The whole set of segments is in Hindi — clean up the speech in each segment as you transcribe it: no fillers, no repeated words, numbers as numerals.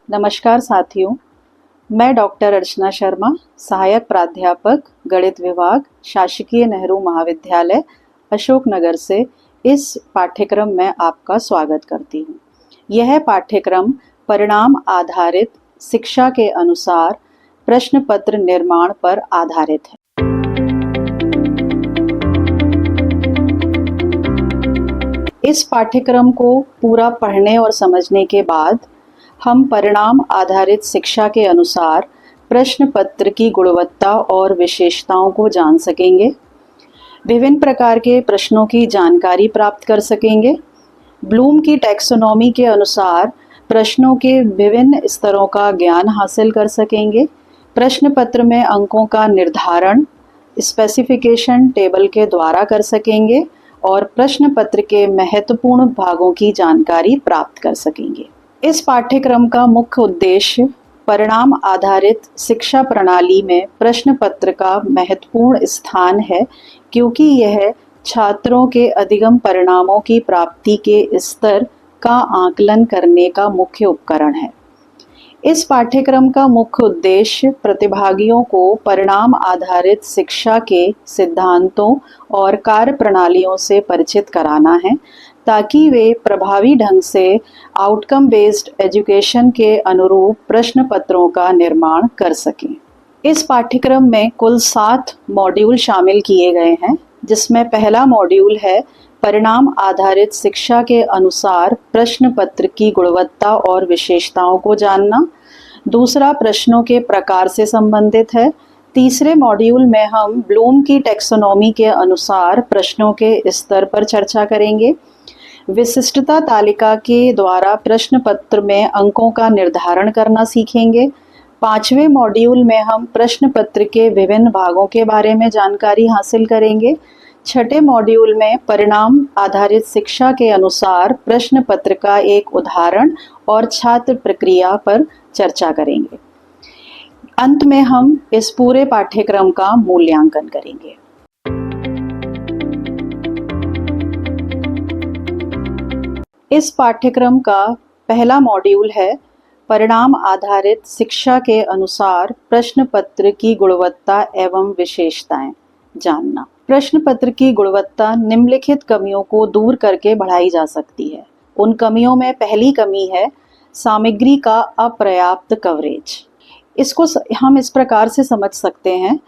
नमस्कार साथियों, मैं डॉक्टर अर्चना शर्मा, सहायक प्राध्यापक गणित विभाग, शासकीय नेहरू महाविद्यालय अशोकनगर से इस पाठ्यक्रम में आपका स्वागत करती हूँ। यह पाठ्यक्रम परिणाम आधारित शिक्षा के अनुसार प्रश्न पत्र निर्माण पर आधारित है। इस पाठ्यक्रम को पूरा पढ़ने और समझने के बाद हम परिणाम आधारित शिक्षा के अनुसार प्रश्न पत्र की गुणवत्ता और विशेषताओं को जान सकेंगे, विभिन्न प्रकार के प्रश्नों की जानकारी प्राप्त कर सकेंगे, ब्लूम की टैक्सोनॉमी के अनुसार प्रश्नों के विभिन्न स्तरों का ज्ञान हासिल कर सकेंगे, प्रश्न पत्र में अंकों का निर्धारण स्पेसिफिकेशन टेबल के द्वारा कर सकेंगे और प्रश्न पत्र के महत्वपूर्ण भागों की जानकारी प्राप्त कर सकेंगे। इस पाठ्यक्रम का मुख्य उद्देश्य परिणाम आधारित शिक्षा प्रणाली में प्रश्न पत्र का महत्वपूर्ण स्थान है, क्योंकि यह छात्रों के अधिगम परिणामों की प्राप्ति के स्तर का आकलन करने का मुख्य उपकरण है। इस पाठ्यक्रम का मुख्य उद्देश्य प्रतिभागियों को परिणाम आधारित शिक्षा के सिद्धांतों और कार्यप्रणालियों से परिचित कराना है, ताकि वे प्रभावी ढंग से आउटकम बेस्ड एजुकेशन के अनुरूप प्रश्न पत्रों का निर्माण कर सकें। इस पाठ्यक्रम में कुल 7 मॉड्यूल शामिल किए गए हैं, जिसमें पहला मॉड्यूल है परिणाम आधारित शिक्षा के अनुसार प्रश्न पत्र की गुणवत्ता और विशेषताओं को जानना। दूसरा प्रश्नों के प्रकार से संबंधित है। तीसरे मॉड्यूल में हम ब्लूम की टैक्सोनॉमी के अनुसार प्रश्नों के स्तर पर चर्चा करेंगे। विशिष्टता तालिका के द्वारा प्रश्न पत्र में अंकों का निर्धारण करना सीखेंगे। 5वें मॉड्यूल में हम प्रश्न पत्र के विभिन्न भागों के बारे में जानकारी हासिल करेंगे। 6ठे मॉड्यूल में परिणाम आधारित शिक्षा के अनुसार प्रश्न पत्र का एक उदाहरण और छात्र प्रक्रिया पर चर्चा करेंगे। अंत में हम इस पूरे पाठ्यक्रम का मूल्यांकन करेंगे। इस पाठ्यक्रम का पहला मॉड्यूल है परिणाम आधारित शिक्षा के अनुसार प्रश्न पत्र की गुणवत्ता एवं विशेषताएं जानना। प्रश्न पत्र की गुणवत्ता निम्नलिखित कमियों को दूर करके बढ़ाई जा सकती है। उन कमियों में पहली कमी है सामग्री का अपर्याप्त कवरेज। इसको हम इस प्रकार से समझ सकते हैं,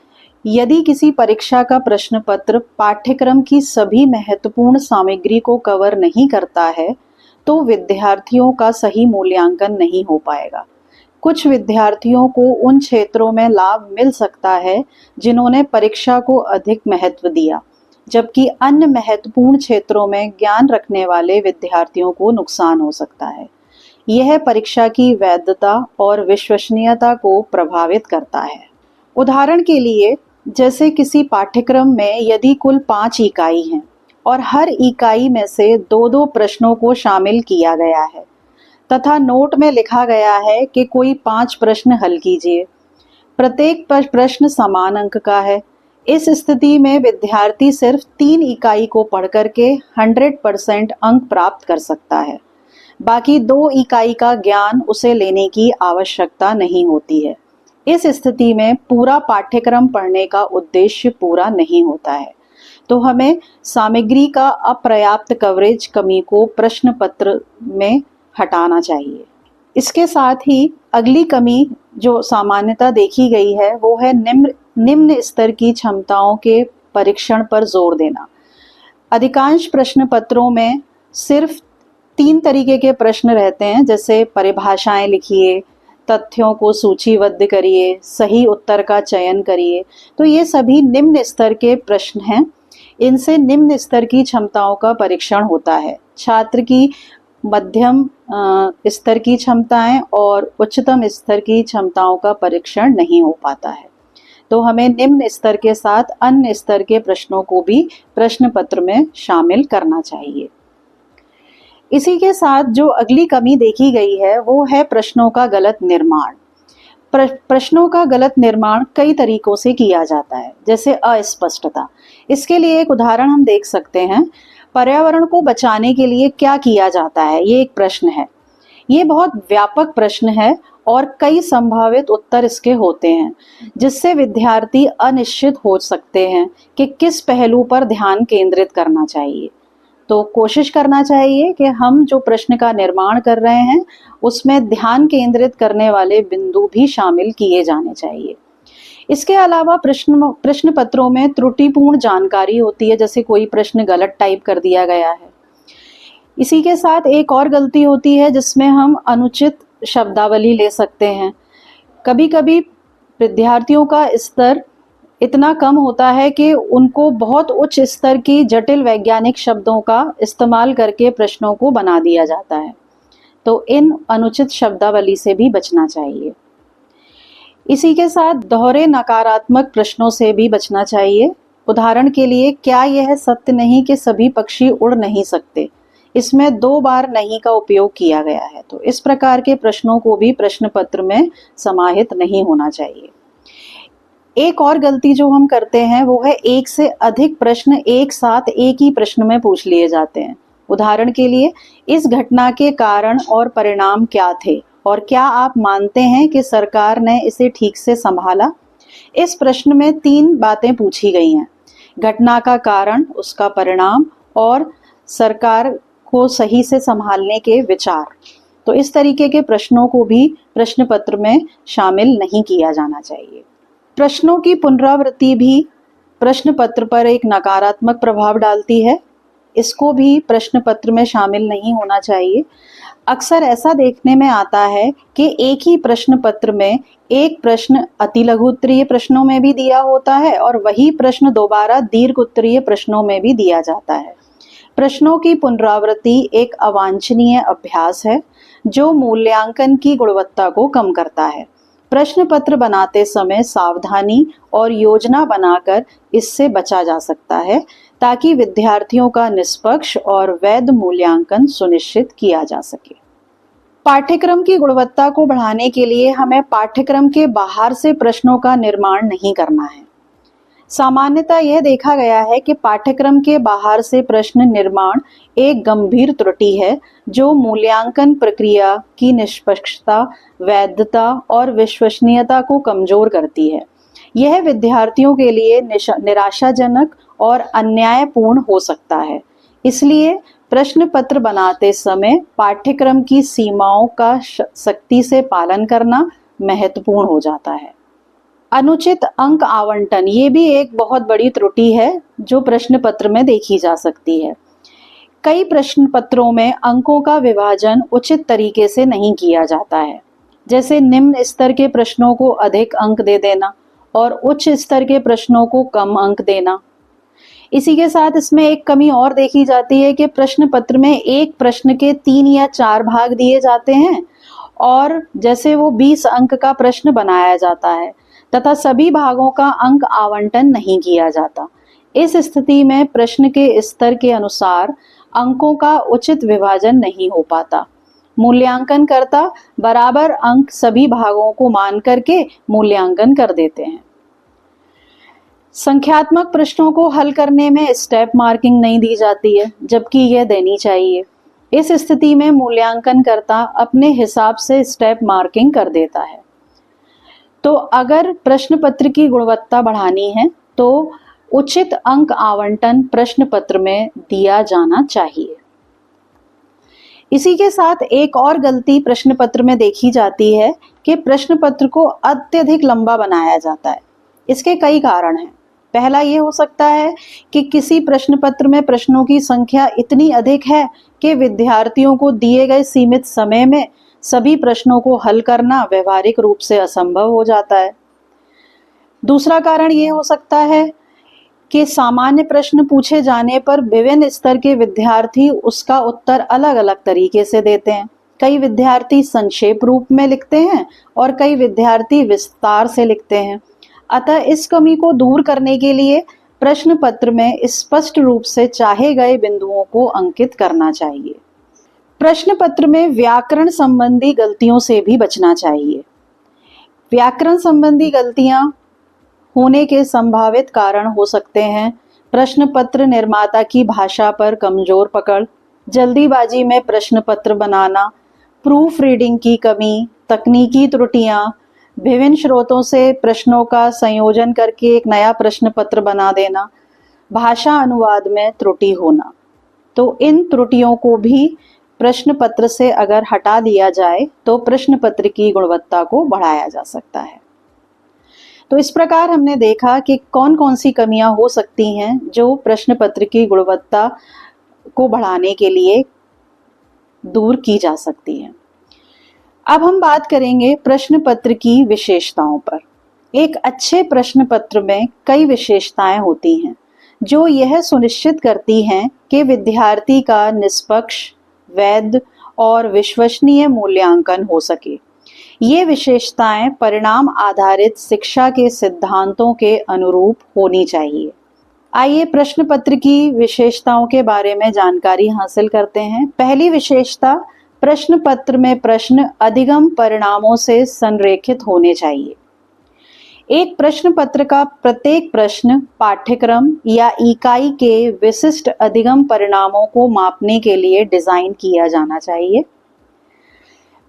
यदि किसी परीक्षा का प्रश्न पत्र पाठ्यक्रम की सभी महत्वपूर्ण सामग्री को कवर नहीं करता है, तो विद्यार्थियों का सही मूल्यांकन नहीं हो पाएगा। कुछ विद्यार्थियों को उन क्षेत्रों में लाभ मिल सकता है जिन्होंने परीक्षा को अधिक महत्व दिया, जबकि अन्य महत्वपूर्ण क्षेत्रों में ज्ञान रखने वाले विद्यार्थियों को नुकसान हो सकता है। यह परीक्षा की वैधता और विश्वसनीयता को प्रभावित करता है। उदाहरण के लिए, जैसे किसी पाठ्यक्रम में यदि कुल 5 इकाई हैं और हर इकाई में से 2-2 प्रश्नों को शामिल किया गया है तथा नोट में लिखा गया है कि कोई 5 प्रश्न हल कीजिए, प्रत्येक प्रश्न समान अंक का है। इस स्थिति में विद्यार्थी सिर्फ 3 इकाई को पढ़कर के 100% अंक प्राप्त कर सकता है। बाकी 2 इकाई का ज्ञान उसे लेने की आवश्यकता नहीं होती है। इस स्थिति में पूरा पाठ्यक्रम पढ़ने का उद्देश्य पूरा नहीं होता है। तो हमें सामग्री का अपर्याप्त कवरेज कमी को प्रश्न पत्र में हटाना चाहिए। इसके साथ ही अगली कमी जो सामान्यतः देखी गई है, वो है निम्न स्तर की क्षमताओं के परीक्षण पर जोर देना। अधिकांश प्रश्न पत्रों में सिर्फ 3 तरीके के प्रश्न रहते हैं, जैसे परिभाषाएं लिखिए, तथ्यों को सूचीबद्ध करिए, सही उत्तर का चयन करिए। तो ये सभी निम्न स्तर के प्रश्न हैं। इनसे निम्न स्तर की क्षमताओं का परीक्षण होता है। छात्र की मध्यम स्तर की क्षमताएं और उच्चतम स्तर की क्षमताओं का परीक्षण नहीं हो पाता है। तो हमें निम्न स्तर के साथ अन्य स्तर के प्रश्नों को भी प्रश्न पत्र में शामिल करना चाहिए। इसी के साथ जो अगली कमी देखी गई है, वो है प्रश्नों का गलत निर्माण। प्रश्नों का गलत निर्माण कई तरीकों से किया जाता है, जैसे अस्पष्टता। इसके लिए एक उदाहरण हम देख सकते हैं। पर्यावरण को बचाने के लिए क्या किया जाता है, ये एक प्रश्न है। ये बहुत व्यापक प्रश्न है और कई संभावित उत्तर इसके होते हैं, जिससे विद्यार्थी अनिश्चित हो सकते हैं कि किस पहलू पर ध्यान केंद्रित करना चाहिए। तो कोशिश करना चाहिए कि हम जो प्रश्न का निर्माण कर रहे हैं उसमें ध्यान केंद्रित करने वाले बिंदु भी शामिल किए जाने चाहिए। इसके अलावा प्रश्न पत्रों में त्रुटिपूर्ण जानकारी होती है, जैसे कोई प्रश्न गलत टाइप कर दिया गया है। इसी के साथ एक और गलती होती है जिसमें हम अनुचित शब्दावली ले सकते हैं। कभी कभी विद्यार्थियों का स्तर इतना कम होता है कि उनको बहुत उच्च स्तर की जटिल वैज्ञानिक शब्दों का इस्तेमाल करके प्रश्नों को बना दिया जाता है, तो इन अनुचित शब्दावली से भी बचना चाहिए। इसी के साथ दोहरे नकारात्मक प्रश्नों से भी बचना चाहिए। उदाहरण के लिए, क्या यह सत्य नहीं कि सभी पक्षी उड़ नहीं सकते? इसमें 2 बार नहीं का उपयोग किया गया है, तो इस प्रकार के प्रश्नों को भी प्रश्न पत्र में समाहित नहीं होना चाहिए। एक और गलती जो हम करते हैं वो है एक से अधिक प्रश्न एक साथ एक ही प्रश्न में पूछ लिए जाते हैं। उदाहरण के लिए, इस घटना के कारण और परिणाम क्या थे और क्या आप मानते हैं कि सरकार ने इसे ठीक से संभाला? इस प्रश्न में 3 बातें पूछी गई हैं: घटना का कारण, उसका परिणाम और सरकार को सही से संभालने के विचार। तो इस तरीके के प्रश्नों को भी प्रश्न पत्र में शामिल नहीं किया जाना चाहिए। प्रश्नों की पुनरावृत्ति भी प्रश्न पत्र पर एक नकारात्मक प्रभाव डालती है, इसको भी प्रश्न पत्र में शामिल नहीं होना चाहिए। अक्सर ऐसा देखने में आता है कि एक ही प्रश्न पत्र में एक प्रश्न अति लघु उत्तरीय प्रश्नों में भी दिया होता है और वही प्रश्न दोबारा दीर्घ उत्तरीय प्रश्नों में भी दिया जाता है। प्रश्नों की पुनरावृत्ति एक अवांछनीय अभ्यास है जो मूल्यांकन की गुणवत्ता को कम करता है। प्रश्न पत्र बनाते समय सावधानी और योजना बनाकर इससे बचा जा सकता है, ताकि विद्यार्थियों का निष्पक्ष और वैध मूल्यांकन सुनिश्चित किया जा सके। पाठ्यक्रम की गुणवत्ता को बढ़ाने के लिए हमें पाठ्यक्रम के बाहर से प्रश्नों का निर्माण नहीं करना है। सामान्यतः यह देखा गया है कि पाठ्यक्रम के बाहर से प्रश्न निर्माण एक गंभीर त्रुटि है जो मूल्यांकन प्रक्रिया की निष्पक्षता, वैधता और विश्वसनीयता को कमजोर करती है। यह विद्यार्थियों के लिए निराशाजनक और अन्यायपूर्ण हो सकता है। इसलिए प्रश्न पत्र बनाते समय पाठ्यक्रम की सीमाओं का सख्ती से पालन करना महत्वपूर्ण हो जाता है। अनुचित अंक आवंटन, ये भी एक बहुत बड़ी त्रुटि है जो प्रश्न पत्र में देखी जा सकती है। कई प्रश्न पत्रों में अंकों का विभाजन उचित तरीके से नहीं किया जाता है, जैसे निम्न स्तर के प्रश्नों को अधिक अंक दे देना और उच्च स्तर के प्रश्नों को कम अंक देना। इसी के साथ इसमें एक कमी और देखी जाती है कि प्रश्न पत्र में एक प्रश्न के 3 या 4 भाग दिए जाते हैं और जैसे वो 20 अंक का प्रश्न बनाया जाता है तथा सभी भागों का अंक आवंटन नहीं किया जाता। इस स्थिति में प्रश्न के स्तर के अनुसार अंकों का उचित विभाजन नहीं हो पाता। मूल्यांकनकर्ता बराबर अंक सभी भागों को मान करके मूल्यांकन कर देते हैं। संख्यात्मक प्रश्नों को हल करने में स्टेप मार्किंग नहीं दी जाती है, जबकि यह देनी चाहिए। इस स्थिति में मूल्यांकनकर्ता अपने हिसाब से स्टेप मार्किंग कर देता है। तो अगर प्रश्न पत्र की गुणवत्ता बढ़ानी है तो उचित अंक आवंटन प्रश्न पत्र में दिया जाना चाहिए। इसी के साथ एक और गलती प्रश्न पत्र में देखी जाती है कि प्रश्न पत्र को अत्यधिक लंबा बनाया जाता है। इसके कई कारण हैं। पहला ये हो सकता है कि किसी प्रश्न पत्र में प्रश्नों की संख्या इतनी अधिक है कि विद्यार्थियों को दिए गए सीमित समय में सभी प्रश्नों को हल करना व्यवहारिक रूप से असंभव हो जाता है। दूसरा कारण ये हो सकता है कि सामान्य प्रश्न पूछे जाने पर विभिन्न स्तर के विद्यार्थी उसका उत्तर अलग अलग तरीके से देते हैं। कई विद्यार्थी संक्षेप रूप में लिखते हैं और कई विद्यार्थी विस्तार से लिखते हैं। अतः इस कमी को दूर करने के लिए प्रश्न पत्र में स्पष्ट रूप से चाहे गए बिंदुओं को अंकित करना चाहिए। प्रश्न पत्र में व्याकरण संबंधी गलतियों से भी बचना चाहिए। व्याकरण संबंधी गलतियां होने के संभावित कारण हो सकते हैं प्रश्न पत्र निर्माता की भाषा पर कमजोर पकड़, जल्दीबाजी में प्रश्न पत्र बनाना, प्रूफ रीडिंग की कमी, तकनीकी त्रुटियां, विभिन्न स्रोतों से प्रश्नों का संयोजन करके एक नया प्रश्न पत्र बना देना, भाषा अनुवाद में त्रुटि होना। तो इन त्रुटियों को भी प्रश्न पत्र से अगर हटा दिया जाए तो प्रश्न पत्र की गुणवत्ता को बढ़ाया जा सकता है। तो इस प्रकार हमने देखा कि कौन कौन सी कमियां हो सकती हैं जो प्रश्न पत्र की गुणवत्ता को बढ़ाने के लिए दूर की जा सकती हैं। अब हम बात करेंगे प्रश्न पत्र की विशेषताओं पर। एक अच्छे प्रश्न पत्र में कई विशेषताएं होती हैं जो यह सुनिश्चित करती हैं कि विद्यार्थी का निष्पक्ष, वैध और विश्वसनीय मूल्यांकन हो सके। ये विशेषताएं परिणाम आधारित शिक्षा के सिद्धांतों के अनुरूप होनी चाहिए। आइए प्रश्न पत्र की विशेषताओं के बारे में जानकारी हासिल करते हैं। पहली विशेषता, प्रश्न पत्र में प्रश्न अधिगम परिणामों से संरेखित होने चाहिए। एक प्रश्न पत्र का प्रत्येक प्रश्न पाठ्यक्रम या इकाई के विशिष्ट अधिगम परिणामों को मापने के लिए डिजाइन किया जाना चाहिए।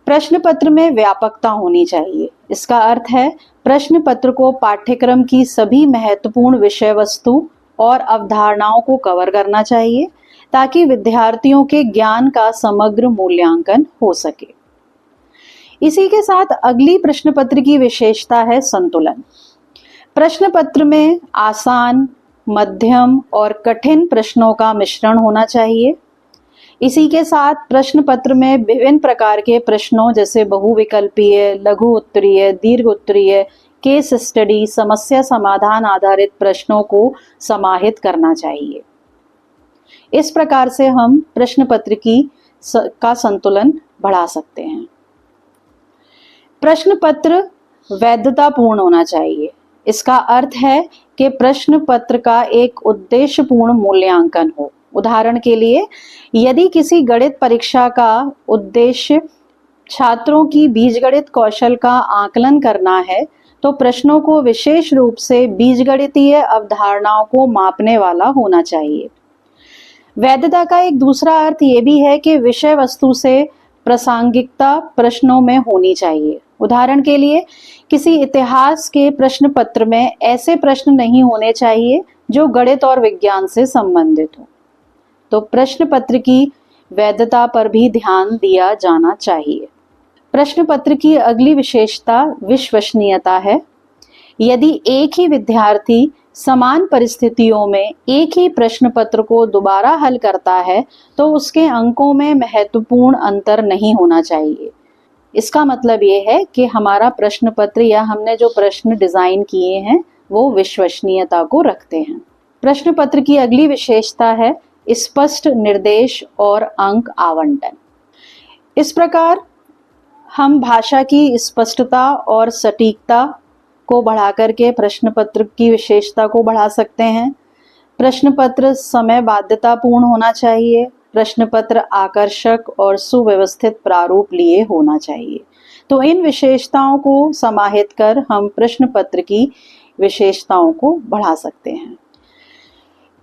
प्रश्न पत्र में व्यापकता होनी चाहिए। इसका अर्थ है प्रश्न पत्र को पाठ्यक्रम की सभी महत्वपूर्ण विषय वस्तु और अवधारणाओं को कवर करना चाहिए ताकि विद्यार्थियों के ज्ञान का समग्र मूल्यांकन हो सके। इसी के साथ अगली प्रश्न पत्र की विशेषता है संतुलन। प्रश्न पत्र में आसान, मध्यम और कठिन प्रश्नों का मिश्रण होना चाहिए। इसी के साथ प्रश्न पत्र में विभिन्न प्रकार के प्रश्नों जैसे बहुविकल्पीय, लघु उत्तरीय, दीर्घ उत्तरीय, केस स्टडी, समस्या समाधान आधारित प्रश्नों को समाहित करना चाहिए। इस प्रकार से हम प्रश्न पत्र का संतुलन बढ़ा सकते हैं। प्रश्न पत्र वैधतापूर्ण होना चाहिए। इसका अर्थ है कि प्रश्न पत्र का एक उद्देश्यपूर्ण मूल्यांकन हो। उदाहरण के लिए, यदि किसी गणित परीक्षा का उद्देश्य छात्रों की बीजगणित कौशल का आकलन करना है तो प्रश्नों को विशेष रूप से बीजगणितीय अवधारणाओं को मापने वाला होना चाहिए। वैधता का एक दूसरा अर्थ ये भी है कि विषय वस्तु से प्रासंगिकता प्रश्नों में होनी चाहिए। उदाहरण के लिए, किसी इतिहास के प्रश्न पत्र में ऐसे प्रश्न नहीं होने चाहिए जो गणित और विज्ञान से संबंधित हो। तो प्रश्न पत्र की वैधता पर भी ध्यान दिया जाना चाहिए। प्रश्न पत्र की अगली विशेषता विश्वसनीयता है। यदि एक ही विद्यार्थी समान परिस्थितियों में एक ही प्रश्न पत्र को दोबारा हल करता है तो उसके अंकों में महत्वपूर्ण अंतर नहीं होना चाहिए। इसका मतलब ये है कि हमारा प्रश्न पत्र या हमने जो प्रश्न डिजाइन किए हैं वो विश्वसनीयता को रखते हैं। प्रश्न पत्र की अगली विशेषता है स्पष्ट निर्देश और अंक आवंटन। इस प्रकार हम भाषा की स्पष्टता और सटीकता को बढ़ा करके प्रश्न पत्र की विशेषता को बढ़ा सकते हैं। प्रश्न पत्र समयबाध्यतापूर्ण होना चाहिए। प्रश्न पत्र आकर्षक और सुव्यवस्थित प्रारूप लिए होना चाहिए। तो इन विशेषताओं को समाहित कर हम प्रश्न पत्र की विशेषताओं को बढ़ा सकते हैं।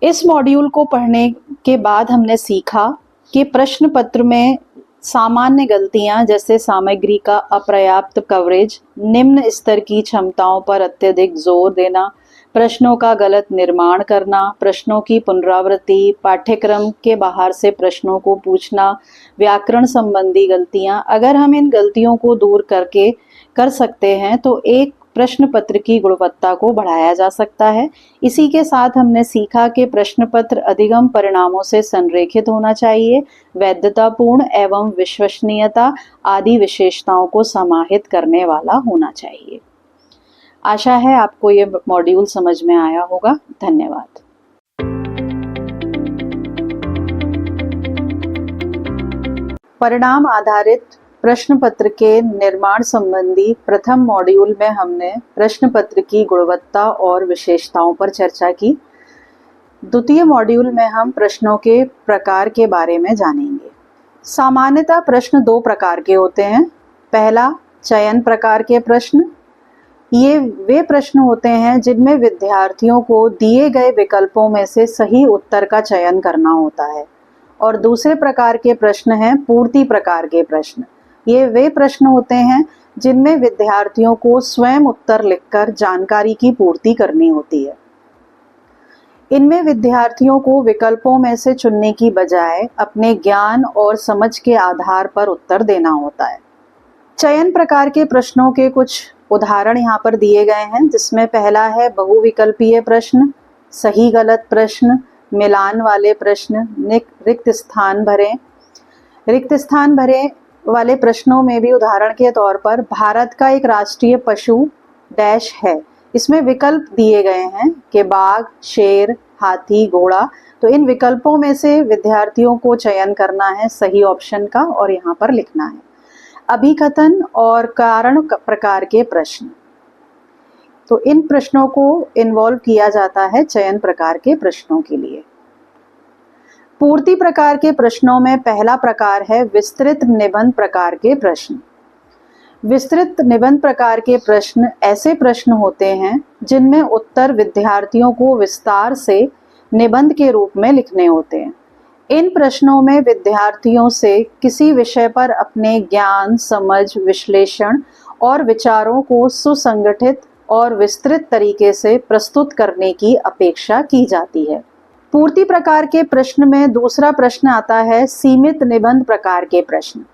इस मॉड्यूल को पढ़ने के बाद हमने सीखा कि प्रश्न पत्र में सामान्य गलतियां जैसे सामग्री का अपर्याप्त कवरेज, निम्न स्तर की क्षमताओं पर अत्यधिक जोर देना, प्रश्नों का गलत निर्माण करना, प्रश्नों की पुनरावृत्ति, पाठ्यक्रम के बाहर से प्रश्नों को पूछना, व्याकरण संबंधी गलतियां, अगर हम इन गलतियों को दूर करके कर सकते हैं तो एक प्रश्न पत्र की गुणवत्ता को बढ़ाया जा सकता है। इसी के साथ हमने सीखा कि प्रश्न पत्र अधिगम परिणामों से संरेखित होना चाहिए, वैधतापूर्ण एवं विश्वसनीयता आदि विशेषताओं को समाहित करने वाला होना चाहिए। आशा है आपको ये मॉड्यूल समझ में आया होगा। धन्यवाद। परिणाम आधारित प्रश्न पत्र के निर्माण संबंधी प्रथम मॉड्यूल में हमने प्रश्न पत्र की गुणवत्ता और विशेषताओं पर चर्चा की। द्वितीय मॉड्यूल में हम प्रश्नों के प्रकार के बारे में जानेंगे। सामान्यतः प्रश्न दो प्रकार के होते हैं। पहला, चयन प्रकार के प्रश्न। ये वे प्रश्न होते हैं जिनमें विद्यार्थियों को दिए गए विकल्पों में से सही उत्तर का चयन करना होता है। और दूसरे प्रकार के प्रश्न हैं पूर्ति प्रकार के प्रश्न। ये वे प्रश्न होते हैं जिनमें विद्यार्थियों को स्वयं उत्तर लिखकर जानकारी की पूर्ति करनी होती है। इनमें विद्यार्थियों को विकल्पों में से चुनने की बजाय अपने ज्ञान और समझ के आधार पर उत्तर देना होता है। चयन प्रकार के प्रश्नों के कुछ उदाहरण यहाँ पर दिए गए हैं, जिसमें पहला है बहुविकल्पीय प्रश्न, सही गलत प्रश्न, मिलान वाले प्रश्न, रिक्त स्थान भरें। रिक्त स्थान भरे वाले प्रश्नों में भी उदाहरण के तौर पर भारत का एक राष्ट्रीय पशु डैश है। इसमें विकल्प दिए गए हैं कि बाघ, शेर, हाथी, घोड़ा। तो इन विकल्पों में से विद्यार्थियों को चयन करना है सही ऑप्शन का और यहाँ पर लिखना है। अभिकथन और कारण प्रकार के प्रश्न, तो इन प्रश्नों को इन्वॉल्व किया जाता है चयन प्रकार के प्रश्नों के लिए। पूर्ति प्रकार के प्रश्नों में पहला प्रकार है विस्तृत निबंध प्रकार के प्रश्न। विस्तृत निबंध प्रकार के प्रश्न ऐसे प्रश्न होते हैं जिनमें उत्तर विद्यार्थियों को विस्तार से निबंध के रूप में लिखने होते हैं। इन प्रश्नों में विद्यार्थियों से किसी विषय पर अपने ज्ञान, समझ, विश्लेषण और विचारों को सुसंगठित और विस्तृत तरीके से प्रस्तुत करने की अपेक्षा की जाती है। पूर्ति प्रकार के प्रश्न में दूसरा प्रश्न आता है सीमित निबंध प्रकार के प्रश्न।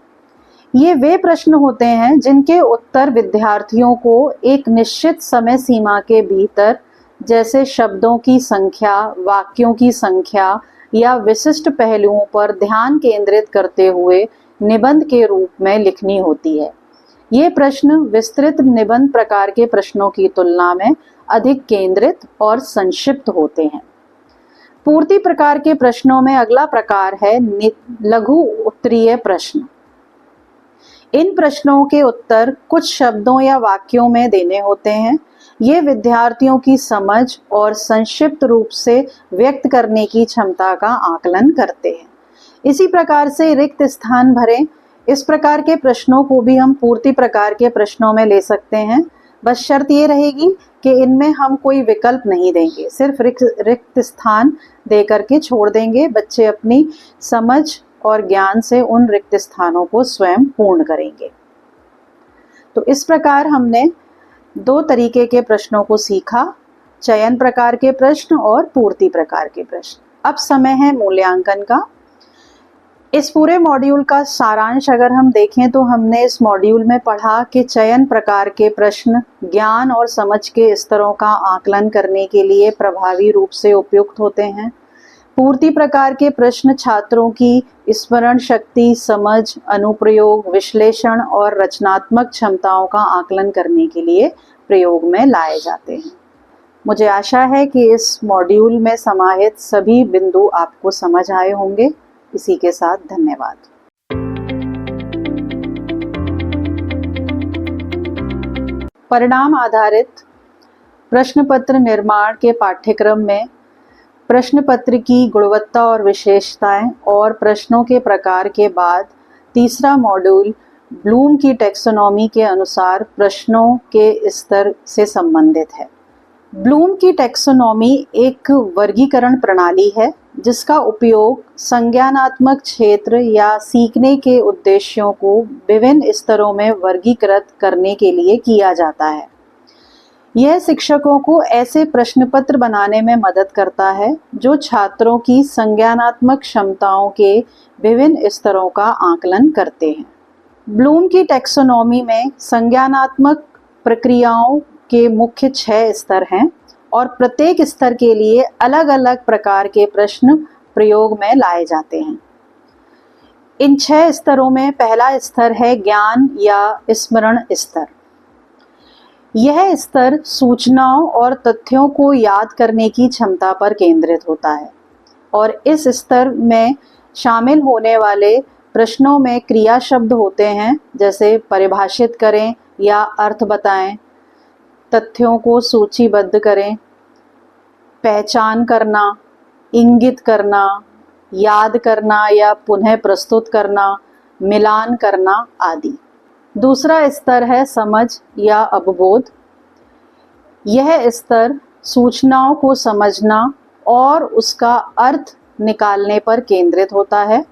ये वे प्रश्न होते हैं जिनके उत्तर विद्यार्थियों को एक निश्चित समय सीमा के भीतर, जैसे शब्दों की संख्या, वाक्यों की संख्या या विशिष्ट पहलुओं पर ध्यान केंद्रित करते हुए निबंध के रूप में लिखनी होती है। ये प्रश्न विस्तृत निबंध प्रकार के प्रश्नों की तुलना में अधिक केंद्रित और संक्षिप्त होते हैं। पूर्ति प्रकार के प्रश्नों में अगला प्रकार है लघु उत्तरीय प्रश्न। इन प्रश्नों के उत्तर कुछ शब्दों या वाक्यों में देने होते हैं। ये विद्यार्थियों की समझ और संक्षिप्त रूप से व्यक्त करने की क्षमता का आकलन करते हैं। इसी प्रकार से रिक्त स्थान भरें, इस प्रकार के प्रश्नों को भी हम पूर्ति प्रकार के प्रश्नों में ले सकते हैं। बस शर्त ये रहेगी कि इनमें हम कोई विकल्प नहीं देंगे, सिर्फ रिक्त स्थान दे करके छोड़ देंगे। बच्चे अपनी समझ और ज्ञान से उन रिक्त स्थानों को स्वयं पूर्ण करेंगे। तो इस प्रकार हमने दो तरीके के प्रश्नों को सीखा, चयन प्रकार के प्रश्न और पूर्ति प्रकार के प्रश्न। अब समय है मूल्यांकन का। इस पूरे मॉड्यूल का सारांश अगर हम देखें तो हमने इस मॉड्यूल में पढ़ा कि चयन प्रकार के प्रश्न ज्ञान और समझ के स्तरों का आकलन करने के लिए प्रभावी रूप से उपयुक्त होते हैं। पूर्ति प्रकार के प्रश्न छात्रों की स्मरण शक्ति, समझ, अनुप्रयोग, विश्लेषण और रचनात्मक क्षमताओं का आकलन करने के लिए प्रयोग में लाए जाते हैं। मुझे आशा है कि इस मॉड्यूल में समाहित सभी बिंदु आपको समझ आए होंगे। इसी के साथ धन्यवाद। परिणाम आधारित प्रश्न पत्र निर्माण के पाठ्यक्रम में प्रश्न पत्र की गुणवत्ता और विशेषताएं और प्रश्नों के प्रकार के बाद तीसरा मॉड्यूल ब्लूम की टैक्सोनॉमी के अनुसार प्रश्नों के स्तर से संबंधित है। ब्लूम की टैक्सोनॉमी एक वर्गीकरण प्रणाली है जिसका उपयोग संज्ञानात्मक क्षेत्र या सीखने के उद्देश्यों को विभिन्न स्तरों में वर्गीकृत करने के लिए किया जाता है। यह शिक्षकों को ऐसे प्रश्न पत्र बनाने में मदद करता है जो छात्रों की संज्ञानात्मक क्षमताओं के विभिन्न स्तरों का आकलन करते हैं। ब्लूम की टैक्सोनॉमी में संज्ञानात्मक प्रक्रियाओं के मुख्य 6 स्तर हैं और प्रत्येक स्तर के लिए अलग अलग प्रकार के प्रश्न प्रयोग में लाए जाते हैं। इन 6 स्तरों में पहला स्तर है ज्ञान या स्मरण स्तर। यह स्तर सूचनाओं और तथ्यों को याद करने की क्षमता पर केंद्रित होता है और इस स्तर में शामिल होने वाले प्रश्नों में क्रिया शब्द होते हैं, जैसे परिभाषित करें या अर्थ बताएं, तथ्यों को सूचीबद्ध करें, पहचान करना, इंगित करना, याद करना या पुनः प्रस्तुत करना, मिलान करना आदि। दूसरा स्तर है समझ या अवबोध। यह स्तर सूचनाओं को समझना और उसका अर्थ निकालने पर केंद्रित होता है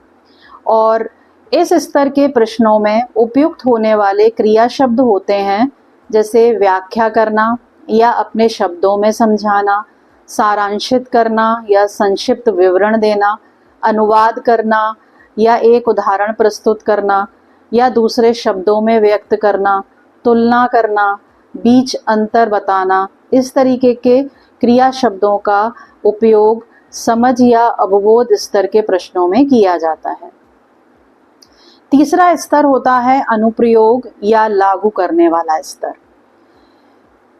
और इस स्तर के प्रश्नों में उपयुक्त होने वाले क्रिया शब्द होते हैं जैसे व्याख्या करना या अपने शब्दों में समझाना, सारांशित करना या संक्षिप्त विवरण देना, अनुवाद करना या एक उदाहरण प्रस्तुत करना या दूसरे शब्दों में व्यक्त करना, तुलना करना, बीच अंतर बताना। इस तरीके के क्रिया शब्दों का उपयोग समझ या अवबोध स्तर के प्रश्नों में किया जाता है। तीसरा स्तर होता है अनुप्रयोग या लागू करने वाला स्तर।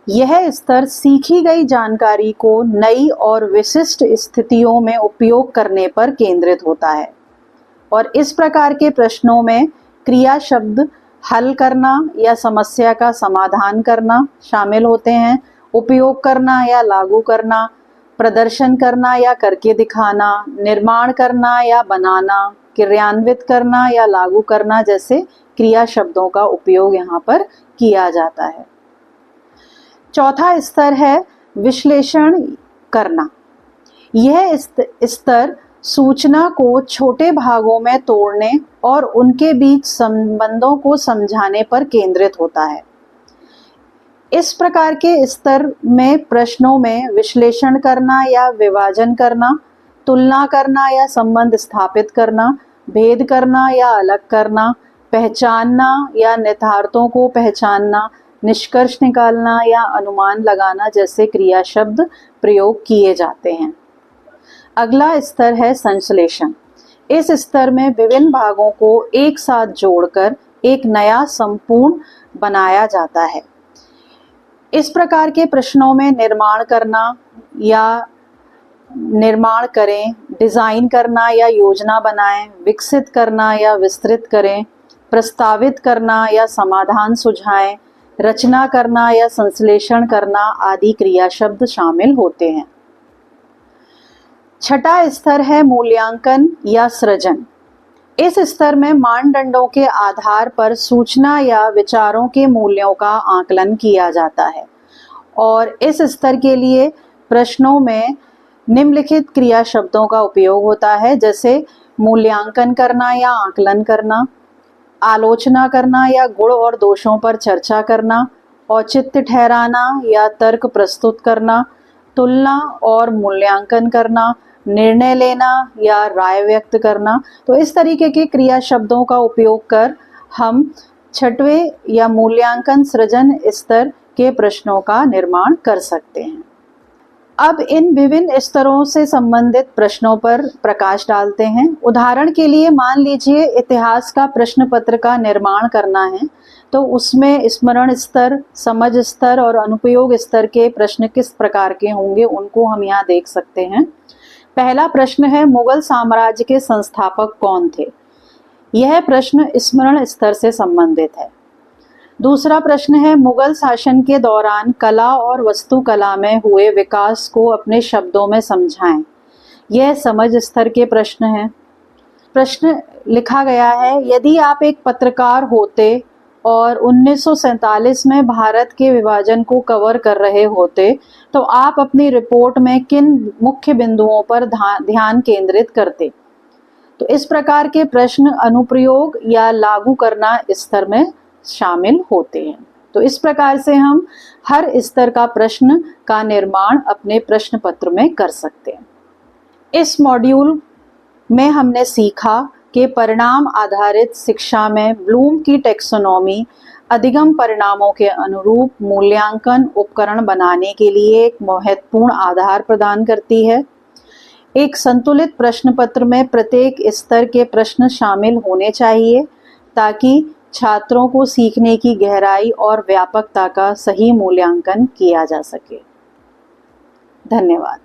यह स्तर सीखी गई जानकारी को नई और विशिष्ट स्थितियों में उपयोग करने पर केंद्रित होता है और इस प्रकार के प्रश्नों में क्रिया शब्द हल करना या समस्या का समाधान करना शामिल होते हैं, उपयोग करना या लागू करना, प्रदर्शन करना या करके दिखाना, निर्माण करना या बनाना, क्रियान्वित करना या लागू करना जैसे क्रिया शब्दों का उपयोग यहाँ पर किया जाता है। चौथा स्तर है विश्लेषण करना। यह स्तर सूचना को छोटे भागों में तोड़ने और उनके बीच संबंधों को समझाने पर केंद्रित होता है। इस प्रकार के स्तर में प्रश्नों में विश्लेषण करना या विभाजन करना, तुलना करना या संबंध स्थापित करना, भेद करना या अलग करना, पहचानना या निहितार्थों को पहचानना, निष्कर्ष निकालना या अनुमान लगाना जैसे क्रिया शब्द प्रयोग किए जाते हैं। अगला स्तर है संश्लेषण। इस स्तर में विभिन्न भागों को एक साथ जोड़कर एक नया संपूर्ण बनाया जाता है। इस प्रकार के प्रश्नों में निर्माण करना या निर्माण करें, डिजाइन करना या योजना बनाएं, विकसित करना या विस्तृत करें, प्रस्तावित करना या समाधान सुझाएं, रचना करना या संश्लेषण करना आदि क्रिया शब्द शामिल होते हैं। छठा स्तर है मूल्यांकन या सृजन। इस स्तर में मानदंडों के आधार पर सूचना या विचारों के मूल्यों का आकलन किया जाता है और इस स्तर के लिए प्रश्नों में निम्नलिखित क्रिया शब्दों का उपयोग होता है जैसे मूल्यांकन करना या आकलन करना, आलोचना करना या गुण और दोषों पर चर्चा करना, औचित्य ठहराना या तर्क प्रस्तुत करना, तुलना और मूल्यांकन करना, निर्णय लेना या राय व्यक्त करना। तो इस तरीके के क्रिया शब्दों का उपयोग कर हम छठवें या मूल्यांकन सृजन स्तर के प्रश्नों का निर्माण कर सकते हैं। अब इन विभिन्न स्तरों से संबंधित प्रश्नों पर प्रकाश डालते हैं। उदाहरण के लिए मान लीजिए इतिहास का प्रश्न पत्र का निर्माण करना है तो उसमें स्मरण स्तर, समझ स्तर और अनुप्रयोग स्तर के प्रश्न किस प्रकार के होंगे उनको हम यहाँ देख सकते हैं। पहला प्रश्न है मुगल साम्राज्य के संस्थापक कौन थे? यह प्रश्न स्मरण स्तर से संबंधित है। दूसरा प्रश्न है मुगल शासन के दौरान कला और वास्तुकला में हुए विकास को अपने शब्दों में समझाएं। यह समझ स्तर के प्रश्न हैं। प्रश्न लिखा गया है यदि आप एक पत्रकार होते और 1947 में भारत के विभाजन को कवर कर रहे होते तो आप अपनी रिपोर्ट में किन मुख्य बिंदुओं पर ध्यान केंद्रित करते? तो इस प्रकार के प्रश्न अनुप्रयोग या लागू करना स्तर में शामिल होते हैं। तो इस प्रकार से हम हर स्तर का प्रश्न का निर्माण अपने प्रश्न पत्र में कर सकते हैं। इस मॉड्यूल में हमने सीखा कि परिणाम आधारित शिक्षा में ब्लूम की टैक्सोनॉमी अधिगम परिणामों के अनुरूप मूल्यांकन उपकरण बनाने के लिए एक महत्वपूर्ण आधार प्रदान करती है। एक संतुलित प्रश्न पत्र में प्रत्येक स्तर के प्रश्न शामिल होने चाहिए ताकि छात्रों को सीखने की गहराई और व्यापकता का सही मूल्यांकन किया जा सके। धन्यवाद।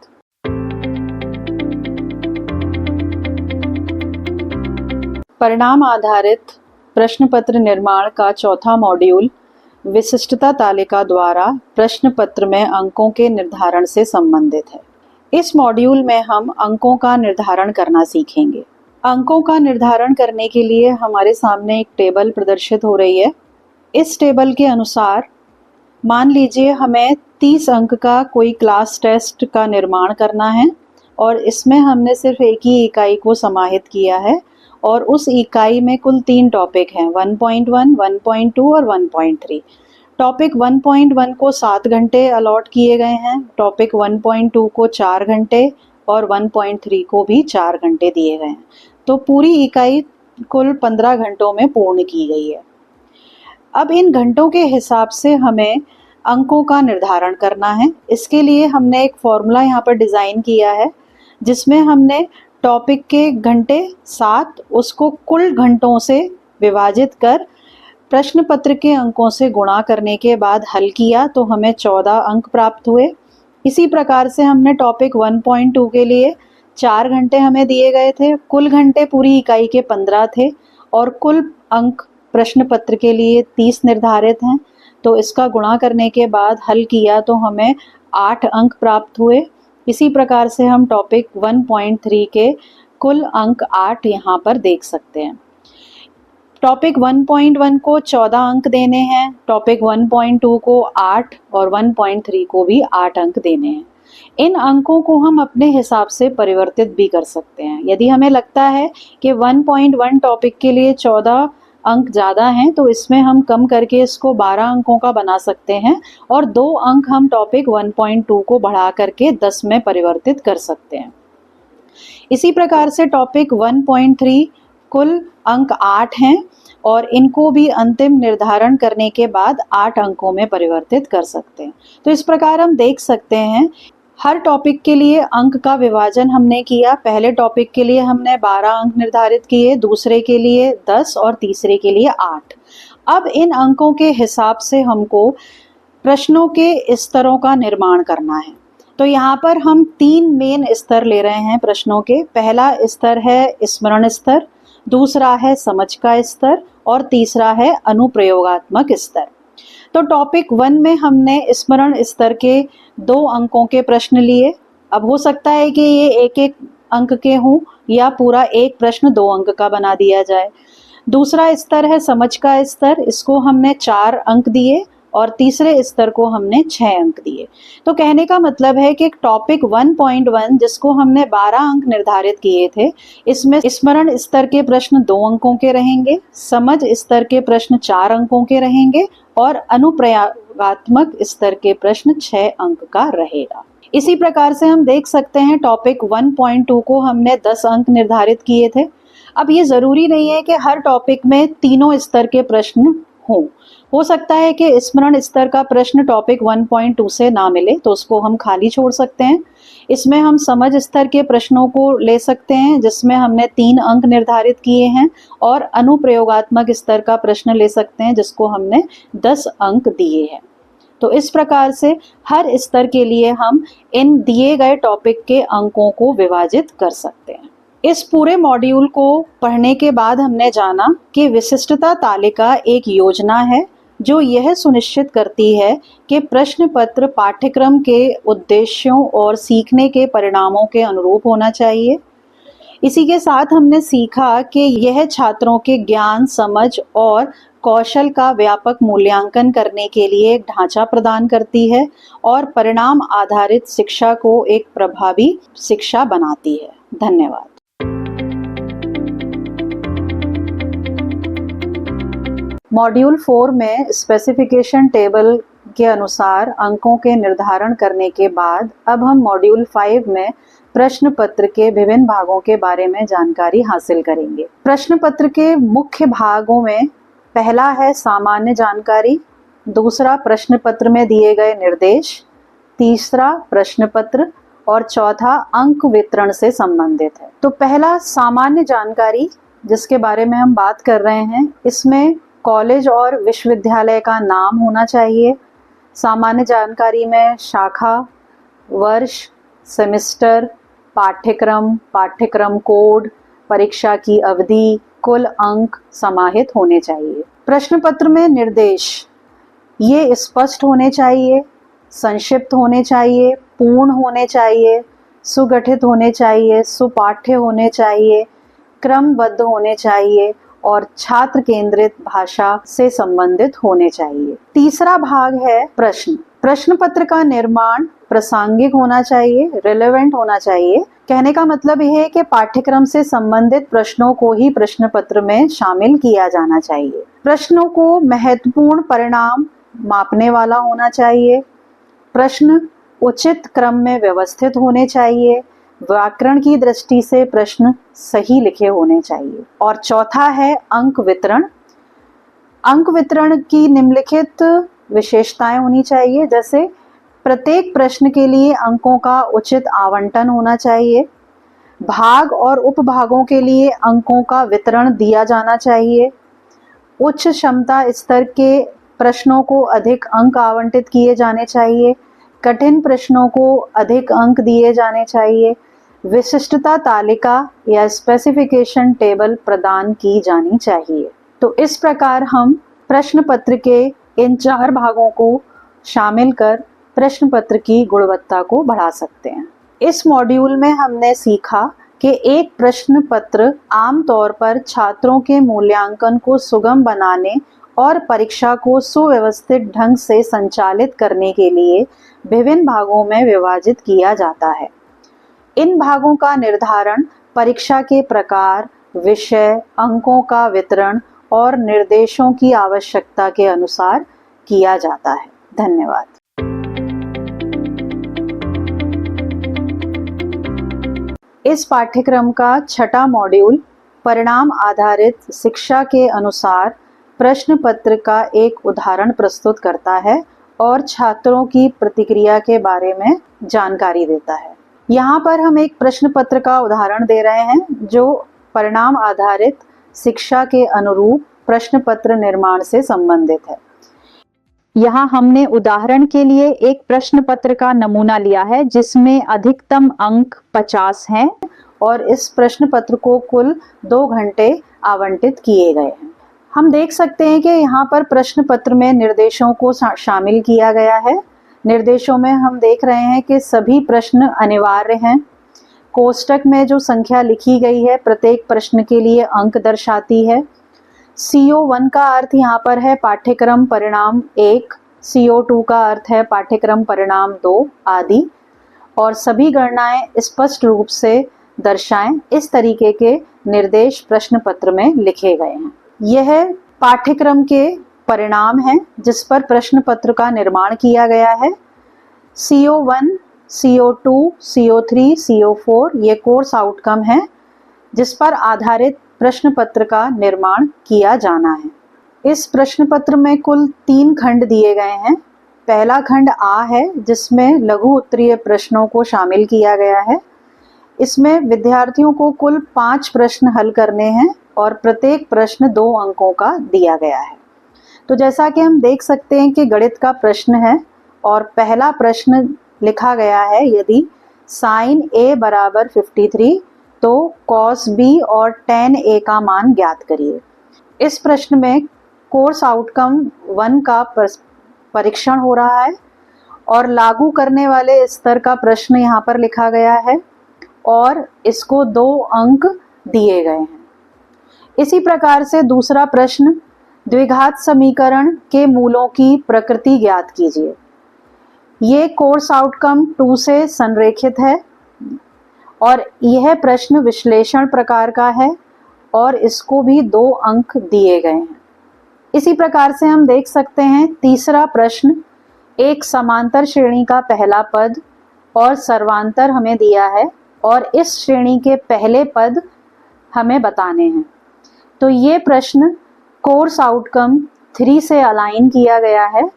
परिणाम आधारित प्रश्न पत्र निर्माण का चौथा मॉड्यूल विशिष्टता तालिका द्वारा प्रश्न पत्र में अंकों के निर्धारण से संबंधित है। इस मॉड्यूल में हम अंकों का निर्धारण करना सीखेंगे। अंकों का निर्धारण करने के लिए हमारे सामने एक टेबल प्रदर्शित हो रही है। इस टेबल के अनुसार मान लीजिए हमें 30 अंक का कोई क्लास टेस्ट का निर्माण करना है और इसमें हमने सिर्फ एक ही इकाई को समाहित किया है और उस इकाई में कुल 3 टॉपिक हैं 1.1, 1.2 और 1.3। टॉपिक 1.1 को 7 घंटे अलॉट किए गए हैं, टॉपिक 1.2 को 4 घंटे और 1.3 को भी 4 घंटे दिए गए हैं। तो पूरी इकाई कुल 15 घंटों में पूर्ण की गई है। अब इन घंटों के हिसाब से हमें अंकों का निर्धारण करना है। इसके लिए हमने एक फॉर्मूला यहाँ पर डिज़ाइन किया है, जिसमें हमने टॉपिक के घंटे 7 उसको कुल घंटों से विभाजित कर प्रश्न पत्र के अंकों से गुणा करने के बाद हल किया तो हमें 14 अंक प्राप्त हुए। इसी प्रकार से हमने टॉपिक 1.2 के लिए 4 घंटे हमें दिए गए थे, कुल घंटे पूरी इकाई के 15 थे और कुल अंक प्रश्न पत्र के लिए 30 निर्धारित हैं। तो इसका गुणा करने के बाद हल किया तो हमें 8 अंक प्राप्त हुए। इसी प्रकार से हम टॉपिक 1.3 के कुल अंक 8 यहाँ पर देख सकते हैं। टॉपिक 1.1 को 14 अंक देने हैं, टॉपिक 1.2 को 8 और 1.3 को भी 8 अंक देने हैं। इन अंकों को हम अपने हिसाब से परिवर्तित भी कर सकते हैं। यदि हमें लगता है कि 1.1 टॉपिक के लिए 14 अंक ज़्यादा हैं तो इसमें हम कम करके इसको 12 अंकों का बना सकते हैं और 2 अंक हम टॉपिक 1.2 को बढ़ा करके 10 में परिवर्तित कर सकते हैं। इसी प्रकार से टॉपिक 1.3 कुल अंक 8 हैं और इनको भी अंतिम निर्धारण करने के बाद 8 अंकों में परिवर्तित कर सकते हैं। तो इस प्रकार हम देख सकते हैं हर टॉपिक के लिए अंक का विभाजन हमने किया। पहले टॉपिक के लिए हमने 12 अंक निर्धारित किए, दूसरे के लिए 10 और तीसरे के लिए 8। अब इन अंकों के हिसाब से हमको प्रश्नों के स्तरों का निर्माण करना है। तो यहाँ पर हम 3 मेन स्तर ले रहे हैं प्रश्नों के। पहला स्तर है स्मरण स्तर, दूसरा है समझ का स्तर और तीसरा है अनुप्रयोगात्मक स्तर। तो टॉपिक 1 में हमने स्मरण स्तर के 2 अंकों के प्रश्न लिए। अब हो सकता है कि ये एक एक अंक के हों या पूरा एक प्रश्न 2 अंक का बना दिया जाए। दूसरा स्तर है समझ का स्तर, इसको हमने 4 अंक दिए और तीसरे स्तर को हमने 6 अंक दिए। तो कहने का मतलब है कि टॉपिक 1.1 जिसको हमने 12 अंक निर्धारित किए थे, इसमें स्मरण स्तर के प्रश्न 2 अंकों के रहेंगे, समझ स्तर के प्रश्न 4 अंकों के रहेंगे और अनुप्रयोगात्मक स्तर के प्रश्न 6 अंक का रहेगा। इसी प्रकार से हम देख सकते हैं टॉपिक 1.2 को हमने 10 अंक निर्धारित किए थे। अब ये ज़रूरी नहीं है कि हर टॉपिक में तीनों स्तर के प्रश्न हों। हो सकता है कि स्मरण स्तर का प्रश्न टॉपिक 1.2 से ना मिले तो उसको हम खाली छोड़ सकते हैं। इसमें हम समझ स्तर के प्रश्नों को ले सकते हैं जिसमें हमने 3 अंक निर्धारित किए हैं और अनुप्रयोगात्मक स्तर का प्रश्न ले सकते हैं जिसको हमने 10 अंक दिए हैं। तो इस प्रकार से हर स्तर के लिए हम इन दिए गए टॉपिक के अंकों को विभाजित कर सकते हैं। इस पूरे मॉड्यूल को पढ़ने के बाद हमने जाना कि विशिष्टता तालिका एक योजना है जो यह सुनिश्चित करती है कि प्रश्न पत्र पाठ्यक्रम के उद्देश्यों और सीखने के परिणामों के अनुरूप होना चाहिए। इसी के साथ हमने सीखा कि यह छात्रों के ज्ञान, समझ और कौशल का व्यापक मूल्यांकन करने के लिए एक ढांचा प्रदान करती है और परिणाम आधारित शिक्षा को एक प्रभावी शिक्षा बनाती है। धन्यवाद। मॉड्यूल 4 में स्पेसिफिकेशन टेबल के अनुसार अंकों के निर्धारण करने के बाद अब हम मॉड्यूल 5 में प्रश्न पत्र के विभिन्न भागों के बारे में जानकारी हासिल करेंगे। प्रश्न पत्र के मुख्य भागों में पहला है सामान्य जानकारी, दूसरा प्रश्न पत्र में दिए गए निर्देश, तीसरा प्रश्न पत्र और चौथा अंक वितरण से संबंधित है। तो पहला सामान्य जानकारी जिसके बारे में हम बात कर रहे हैं, इसमें कॉलेज और विश्वविद्यालय का नाम होना चाहिए। सामान्य जानकारी में शाखा, वर्ष, सेमेस्टर, पाठ्यक्रम, पाठ्यक्रम कोड, परीक्षा की अवधि, कुल अंक समाहित होने चाहिए। प्रश्न पत्र में निर्देश ये स्पष्ट होने चाहिए, संक्षिप्त होने चाहिए, पूर्ण होने चाहिए, सुगठित होने चाहिए, सुपाठ्य होने चाहिए, क्रमबद्ध होने चाहिए और छात्र केंद्रित भाषा से संबंधित होने चाहिए। तीसरा भाग है प्रश्न। प्रश्न पत्र का निर्माण प्रासंगिक होना चाहिए, रिलेवेंट होना चाहिए कहने का मतलब यह है कि पाठ्यक्रम से संबंधित प्रश्नों को ही प्रश्न पत्र में शामिल किया जाना चाहिए। प्रश्नों को महत्वपूर्ण परिणाम मापने वाला होना चाहिए। प्रश्न उचित क्रम में व्यवस्थित होने चाहिए। व्याकरण की दृष्टि से प्रश्न सही लिखे होने चाहिए। और चौथा है अंक वितरण। अंक वितरण की निम्नलिखित विशेषताएं होनी चाहिए, जैसे प्रत्येक प्रश्न के लिए अंकों का उचित आवंटन होना चाहिए। भाग और उपभागों के लिए अंकों का वितरण दिया जाना चाहिए। उच्च क्षमता स्तर के प्रश्नों को अधिक अंक आवंटित किए जाने चाहिए। कठिन प्रश्नों को अधिक अंक दिए जाने चाहिए। विशिष्टता तालिका या स्पेसिफिकेशन टेबल प्रदान की जानी चाहिए। तो इस प्रकार हम प्रश्न पत्र के इन 4 भागों को शामिल कर प्रश्न पत्र की गुणवत्ता को बढ़ा सकते हैं। इस मॉड्यूल में हमने सीखा कि एक प्रश्न पत्र आमतौर पर छात्रों के मूल्यांकन को सुगम बनाने और परीक्षा को सुव्यवस्थित ढंग से संचालित करने के लिए विभिन्न भागों में विभाजित किया जाता है। इन भागों का निर्धारण परीक्षा के प्रकार, विषय, अंकों का वितरण और निर्देशों की आवश्यकता के अनुसार किया जाता है। धन्यवाद। इस पाठ्यक्रम का छठा मॉड्यूल परिणाम आधारित शिक्षा के अनुसार प्रश्न पत्र का एक उदाहरण प्रस्तुत करता है और छात्रों की प्रतिक्रिया के बारे में जानकारी देता है। यहाँ पर हम एक प्रश्न पत्र का उदाहरण दे रहे हैं जो परिणाम आधारित शिक्षा के अनुरूप प्रश्न पत्र निर्माण से संबंधित है। यहाँ हमने उदाहरण के लिए एक प्रश्न पत्र का नमूना लिया है जिसमें अधिकतम अंक 50 हैं और इस प्रश्न पत्र को कुल 2 घंटे आवंटित किए गए हैं। हम देख सकते हैं कि यहाँ पर प्रश्न पत्र में निर्देशों को शामिल किया गया है। निर्देशों में हम देख रहे हैं कि सभी प्रश्न अनिवार्य हैं। कोष्टक में जो संख्या लिखी गई है प्रत्येक प्रश्न के लिए अंक दर्शाती है। CO1 का अर्थ यहाँ पर है पाठ्यक्रम परिणाम 1, CO2 का अर्थ है पाठ्यक्रम परिणाम 2 आदि। और सभी गणनाएं स्पष्ट रूप से दर्शाएं, इस तरीके के निर्देश प्रश्न पत्र में लिखे गए हैं। यह पाठ्यक्रम के परिणाम हैं जिस पर प्रश्न पत्र का निर्माण किया गया है। CO1, CO2, CO3, CO4 ये कोर्स आउटकम है जिस पर आधारित प्रश्न पत्र का निर्माण किया जाना है। इस प्रश्न पत्र में कुल 3 खंड दिए गए हैं। पहला खंड आ है जिसमें लघु उत्तरीय प्रश्नों को शामिल किया गया है। इसमें विद्यार्थियों को कुल 5 प्रश्न हल करने हैं और प्रत्येक प्रश्न 2 अंकों का दिया गया है। तो जैसा कि हम देख सकते हैं कि गणित का प्रश्न है और पहला प्रश्न लिखा गया है, यदि sin A बराबर 53 तो cos B और tan A का मान ज्ञात करिए। इस प्रश्न में कोर्स आउटकम 1 का परीक्षण हो रहा है और लागू करने वाले स्तर का प्रश्न यहाँ पर लिखा गया है और इसको 2 अंक दिए गए हैं। इसी प्रकार से दूसरा प्रश्न, द्विघात समीकरण के मूलों की प्रकृति ज्ञात कीजिए। ये कोर्स आउटकम 2 से संरेखित है और यह प्रश्न विश्लेषण प्रकार का है और इसको भी 2 अंक दिए गए हैं। इसी प्रकार से हम देख सकते हैं तीसरा प्रश्न, एक समांतर श्रेणी का पहला पद और सर्वांतर हमें दिया है और इस श्रेणी के पहले पद हमें बताने हैं। तो ये प्रश्न कोर्स आउटकम 3 से अलाइन किया गया है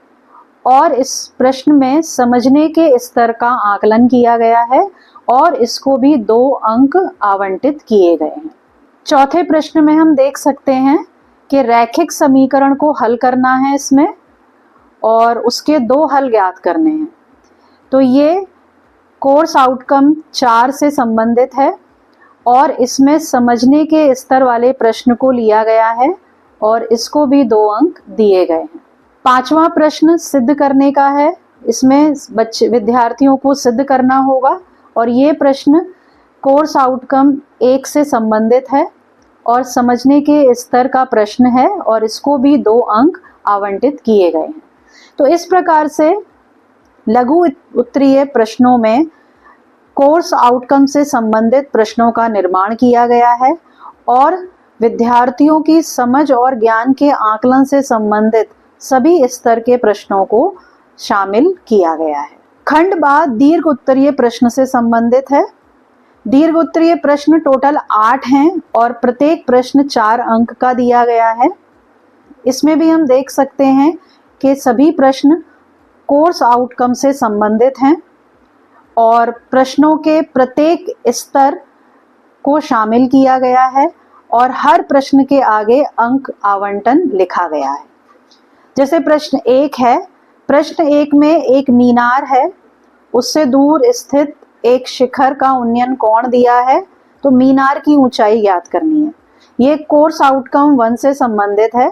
और इस प्रश्न में समझने के स्तर का आकलन किया गया है और इसको भी 2 अंक आवंटित किए गए हैं। चौथे प्रश्न में हम देख सकते हैं कि रैखिक समीकरण को हल करना है इसमें और उसके 2 हल ज्ञात करने हैं। तो ये कोर्स आउटकम 4 से संबंधित है और इसमें समझने के स्तर वाले प्रश्न को लिया गया है और इसको भी 2 अंक दिए गए हैं। पांचवा प्रश्न सिद्ध करने का है। इसमें विद्यार्थियों को सिद्ध करना होगा और ये प्रश्न कोर्स आउटकम 1 से संबंधित है और समझने के स्तर का प्रश्न है और इसको भी 2 अंक आवंटित किए गए हैं। तो इस प्रकार से लघु उत्तरीय प्रश्नों में कोर्स आउटकम से संबंधित प्रश्नों का निर्माण किया गया है और विद्यार्थियों की समझ और ज्ञान के आकलन से संबंधित सभी स्तर के प्रश्नों को शामिल किया गया है। खंड बा दीर्घ उत्तरीय प्रश्न से संबंधित है। दीर्घ उत्तरीय प्रश्न टोटल 8 हैं और प्रत्येक प्रश्न 4 अंक का दिया गया है। इसमें भी हम देख सकते हैं कि सभी प्रश्न कोर्स आउटकम से संबंधित हैं और प्रश्नों के प्रत्येक स्तर को शामिल किया गया है और हर प्रश्न के आगे अंक आवंटन लिखा गया है। जैसे प्रश्न 1 है, प्रश्न 1 में एक मीनार है, उससे दूर स्थित एक शिखर का उन्नयन कोण दिया है, तो मीनार की ऊंचाई ज्ञात करनी है। ये कोर्स आउटकम 1 से संबंधित है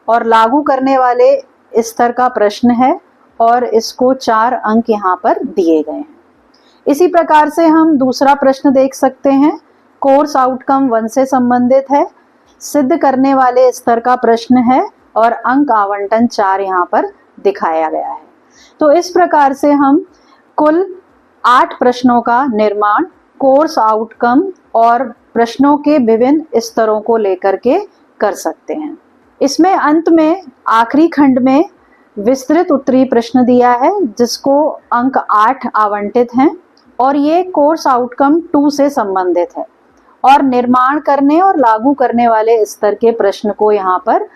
और लागू करने वाले स्तर का प्रश्न है और इसको 4 अंक यहाँ पर दिए गए हैं। इसी प्रकार से हम दूसरा प्रश्न देख सकते हैं, कोर्स आउटकम 1 से संबंधित है, सिद्ध करने वाले स्तर का प्रश्न है और अंक आवंटन 4 यहाँ पर दिखाया गया है। तो इस प्रकार से हम कुल 8 प्रश्नों का निर्माण कोर्स आउटकम और प्रश्नों के विभिन्न स्तरों को लेकर के कर सकते हैं। इसमें अंत में आखिरी खंड में विस्तृत उत्तरीय प्रश्न दिया है जिसको अंक 8 आवंटित हैं और ये कोर्स आउटकम 2 से संबंधित है और निर्माण करने और लागू करने वाले स्तर के प्रश्न को यहाँ पर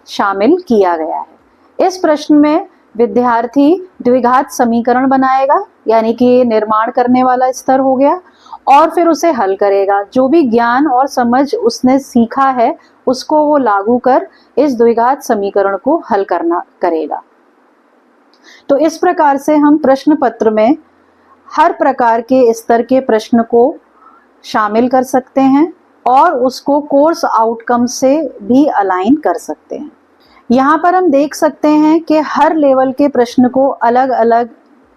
शामिल किया गया है। इस प्रश्न में विद्यार्थी द्विघात समीकरण बनाएगा, यानी कि निर्माण करने वाला स्तर हो गया, और फिर उसे हल करेगा। जो भी ज्ञान और समझ उसने सीखा है उसको वो लागू कर इस द्विघात समीकरण को हल करेगा। तो इस प्रकार से हम प्रश्न पत्र में हर प्रकार के स्तर के प्रश्न को शामिल कर सकते हैं और उसको कोर्स आउटकम से भी अलाइन कर सकते हैं। यहाँ पर हम देख सकते हैं कि हर लेवल के प्रश्न को अलग अलग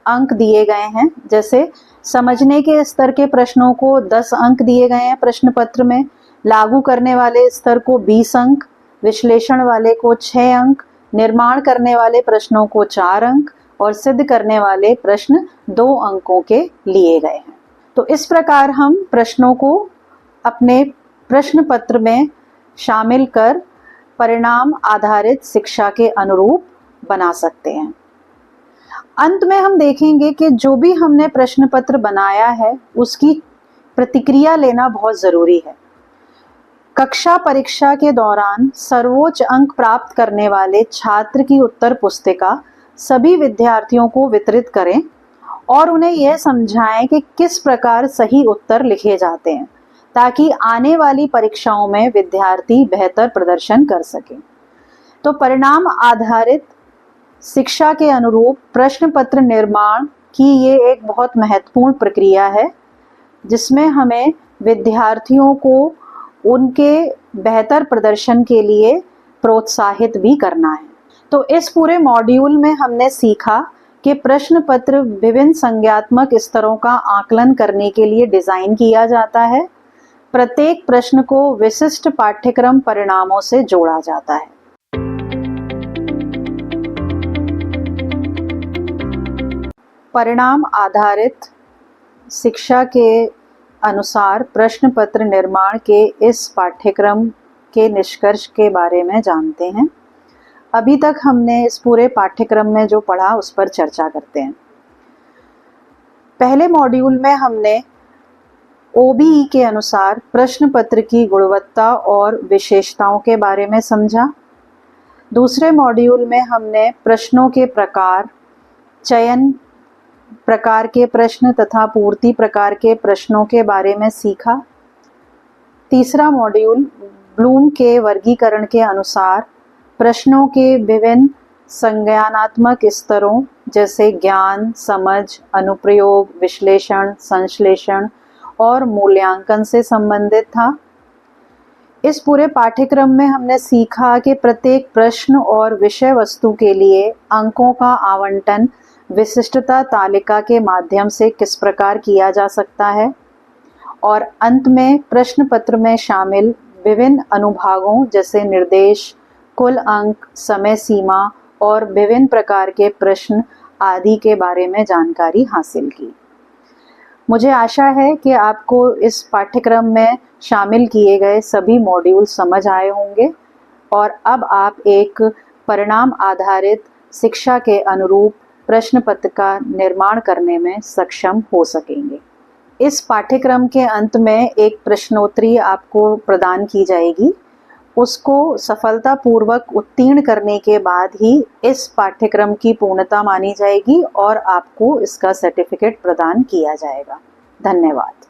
अंक दिए गए हैं। जैसे समझने के स्तर के प्रश्नों को 10 अंक दिए गए हैं प्रश्न पत्र में, लागू करने वाले स्तर को 20 अंक, विश्लेषण वाले को 6 अंक, निर्माण करने वाले प्रश्नों को 4 अंक और सिद्ध करने वाले प्रश्न 2 अंकों के लिए गए हैं। तो इस प्रकार हम प्रश्नों को अपने प्रश्न पत्र में शामिल कर परिणाम आधारित शिक्षा के अनुरूप बना सकते हैं। अंत में हम देखेंगे कि जो भी हमने प्रश्न पत्र बनाया है उसकी प्रतिक्रिया लेना बहुत जरूरी है। कक्षा परीक्षा के दौरान सर्वोच्च अंक प्राप्त करने वाले छात्र की उत्तर पुस्तिका सभी विद्यार्थियों को वितरित करें और उन्हें यह समझाएं कि किस प्रकार सही उत्तर लिखे जाते हैं ताकि आने वाली परीक्षाओं में विद्यार्थी बेहतर प्रदर्शन कर सकें। तो परिणाम आधारित शिक्षा के अनुरूप प्रश्न पत्र निर्माण की ये एक बहुत महत्वपूर्ण प्रक्रिया है जिसमें हमें विद्यार्थियों को उनके बेहतर प्रदर्शन के लिए प्रोत्साहित भी करना है। तो इस पूरे मॉड्यूल में हमने सीखा कि प्रश्न पत्र विभिन्न संज्ञात्मक स्तरों का आकलन करने के लिए डिजाइन किया जाता है। प्रत्येक प्रश्न को विशिष्ट पाठ्यक्रम परिणामों से जोड़ा जाता है। परिणाम आधारित शिक्षा के अनुसार प्रश्न पत्र निर्माण के इस पाठ्यक्रम के निष्कर्ष के बारे में जानते हैं। अभी तक हमने इस पूरे पाठ्यक्रम में जो पढ़ा उस पर चर्चा करते हैं। पहले मॉड्यूल में हमने OBE के अनुसार प्रश्न पत्र की गुणवत्ता और विशेषताओं के बारे में समझा। दूसरे मॉड्यूल में हमने प्रश्नों के प्रकार, चयन प्रकार के प्रश्न तथा पूर्ति प्रकार के प्रश्नों के बारे में सीखा। तीसरा मॉड्यूल ब्लूम के वर्गीकरण के अनुसार प्रश्नों के विभिन्न संज्ञानात्मक स्तरों जैसे ज्ञान, समझ, अनुप्रयोग, विश्लेषण, संश्लेषण और मूल्यांकन से संबंधित था। इस पूरे पाठ्यक्रम में हमने सीखा कि प्रत्येक प्रश्न और विषय वस्तु के लिए अंकों का आवंटन विशिष्टता तालिका के माध्यम से किस प्रकार किया जा सकता है और अंत में प्रश्न पत्र में शामिल विभिन्न अनुभागों जैसे निर्देश, कुल अंक, समय सीमा और विभिन्न प्रकार के प्रश्न आदि के बारे में जानकारी हासिल की। मुझे आशा है कि आपको इस पाठ्यक्रम में शामिल किए गए सभी मॉड्यूल समझ आए होंगे और अब आप एक परिणाम आधारित शिक्षा के अनुरूप प्रश्न पत्र का निर्माण करने में सक्षम हो सकेंगे। इस पाठ्यक्रम के अंत में एक प्रश्नोत्तरी आपको प्रदान की जाएगी। उसको सफलतापूर्वक उत्तीर्ण करने के बाद ही इस पाठ्यक्रम की पूर्णता मानी जाएगी और आपको इसका सर्टिफिकेट प्रदान किया जाएगा। धन्यवाद।